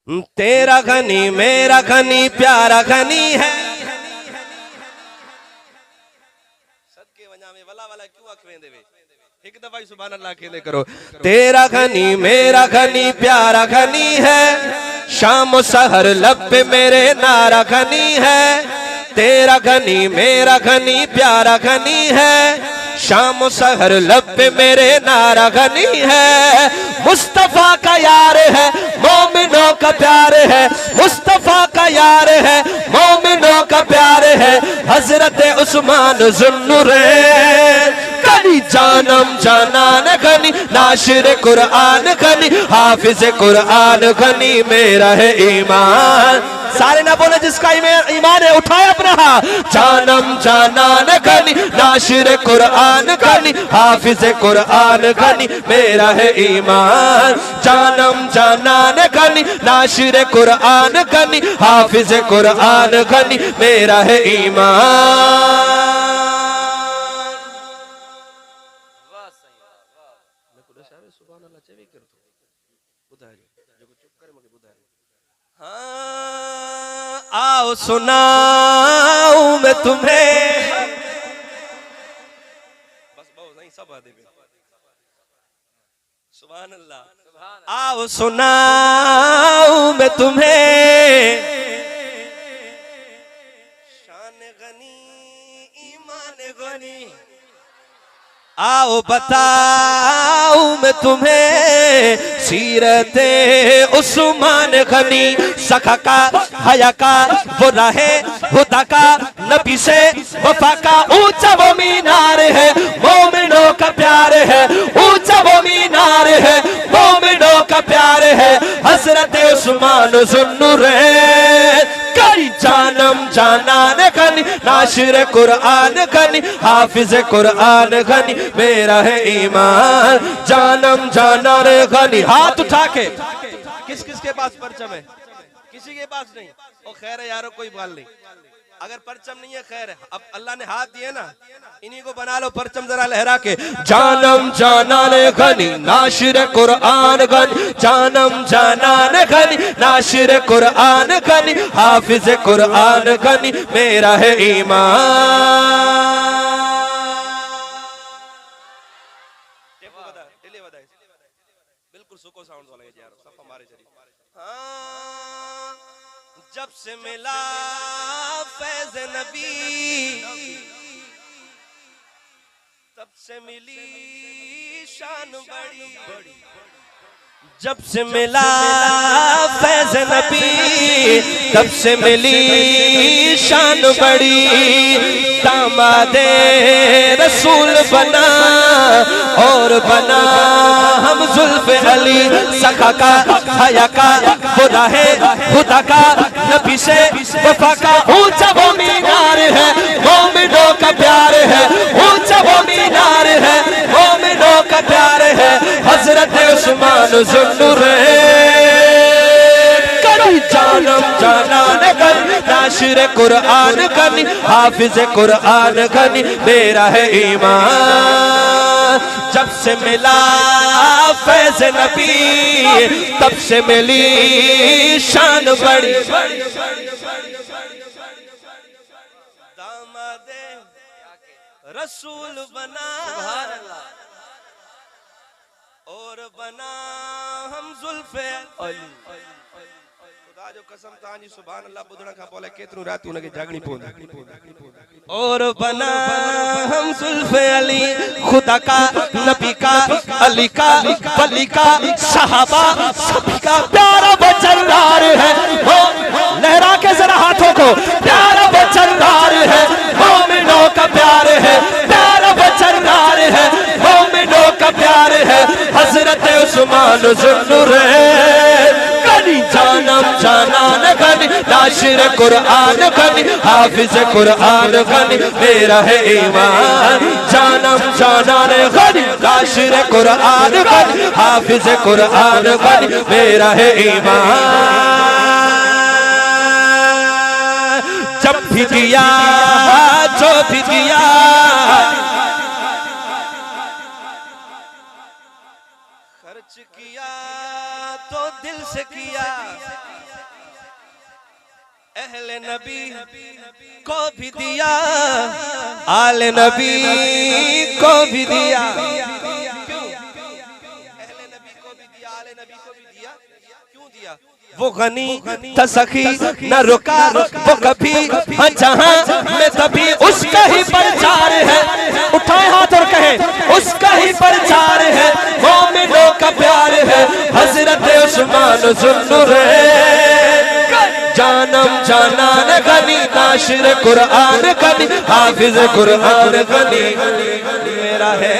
तेरा घनी मेरा घनी प्यारा घनी है। सदके वजा में वला वाला क्यों आखवें देवे एक दफा सुभान अल्लाह कहने करो। तेरा घनी मेरा घनी प्यारा घनी है, शाम सहर लब पे मेरे नारा घनी है। तेरा घनी मेरा घनी प्यारा घनी है, शाम सहर लब पे मेरे नारा घनी है। मुस्तफा का यार है मोमिनों का प्यार है, मुस्तफा का यार है मोमिनों का प्यार है। हजरत उस्मान ज़ुन्नुरैन घनी जानम जानान घनी, नाशिर कुरान घनी, हाफिज कुरान घनी, मेरा है ईमान। सारे ना बोले जिसका ईमान है उठाए अपना हाथ। जानम जानान घनी, नाशिर कुरान घनी, हाफिज कुरान घनी, मेरा है ईमान। जानम जानान घनी, नाशिर कुरान घनी, हाफिज कुरान घनी, मेरा है ईमान। हाँ, आओ सुनाऊं मैं तुम्हें, बस बहुत नहीं सब आदे सुभान अल्लाह। आओ सुनाऊं मैं तुम्हें शान गनी ईमान गनी। आओ बताऊं मैं तुम्हें सीरते उस्मान गनी। सखा का हया का वो राहे हुदा का नबी से वफा का ऊंचा वो मीनार है, मोमिनों का प्यार है। ऊंचा वो मीनार है, मोमिनों का प्यार है। हजरत उस्मान ज़ुन्नुरैन घनी जानम जानान घनी, नाशिर कुरान घनी, हाफिज कुरान घनी, मेरा है ईमान। जानम जानान घनी। हाथ उठा के किस किस के पास परचम है? किसी के पास नहीं। ओ खैर है यारो, कोई बात नहीं। अगर परचम नहीं है खैर है, अब अल्लाह ने हाथ दिए ना, इन्हीं को बना लो परचम जरा लहरा के। जानम जानान घनी, नाशिर कुरान घनी, जानम जानान घनी, नाशिर कुरान घनी, हाफिज कुरान घनी, मेरा है ईमान। बिल्कुल सुको साउंड वाला यार सब हमारे जरिए। हाँ, जब से मिला फैज़ नबी तब से मिली शान बड़ी। जब से मिला फैज़ नबी तब से मिली शान बड़ी। दामादे रसूल बना और बना हम जुल्फ़े अली। सखा का हया का खुदा है खुदा का नबी से वफा का ऊंचा वो मीनार है, मोमिनों का प्यार है। ऊंचा वो मीनार है, मोमिनों का प्यार है। हजरत उस्मान ज़ुन्नुरैन घनी जानम जानान घनी, नाशिर कुरान घनी, हाफिज कुरान घनी, मेरा है ईमान। जब से मिला फैज़ नबी तब से मिली शान बड़ी। दामादे रसूल बना और बना हम जुल्फ़े अली। खुदा जो कसम तांजी सुभान अल्लाह बुधना का बोले केतरू रात उनके जागनी पोंद। और बना हम जुल्फ़े अली। खुदा का नबी का अली का वली का सहाबा सभी का प्यारा वचनदार है। लहरा के जरा हाथों को, प्यारा वचनदार है, मोमिनों का प्यार है। प्यारा वचनदार है, मोमिनों का प्यार है। हजरत उस्मान ज़ुन्नुरैन घनी जानम जानान घनी, नाशिर कुरान घनी, हाफिज कुरान घनी, मेरा है ईमान। जानम जानान घनी, नाशिर कुरान घनी, हाफिज कुरान घनी, मेरा है ईमान। जब भी दिया जो भी दिया खर्च किया तो दिल से किया। अहले नबी को भी दिया, आले नबी को भी दिया, अहले नबी को भी दिया, आले नबी को भी दिया। क्यों दिया? वो गनी था सखी न रुका वो कभी, हाँ जहां में तभी उसका ही प्रचार है। उठाए हाथ और कहे उसका ही प्रचार है, मोमिनों का प्यार है। हजरत उस्मान ज़ुन्नुरैन जानम जानान गनी, नाशिर कुरान गनी, हाफिज कुरान गनी, मेरा है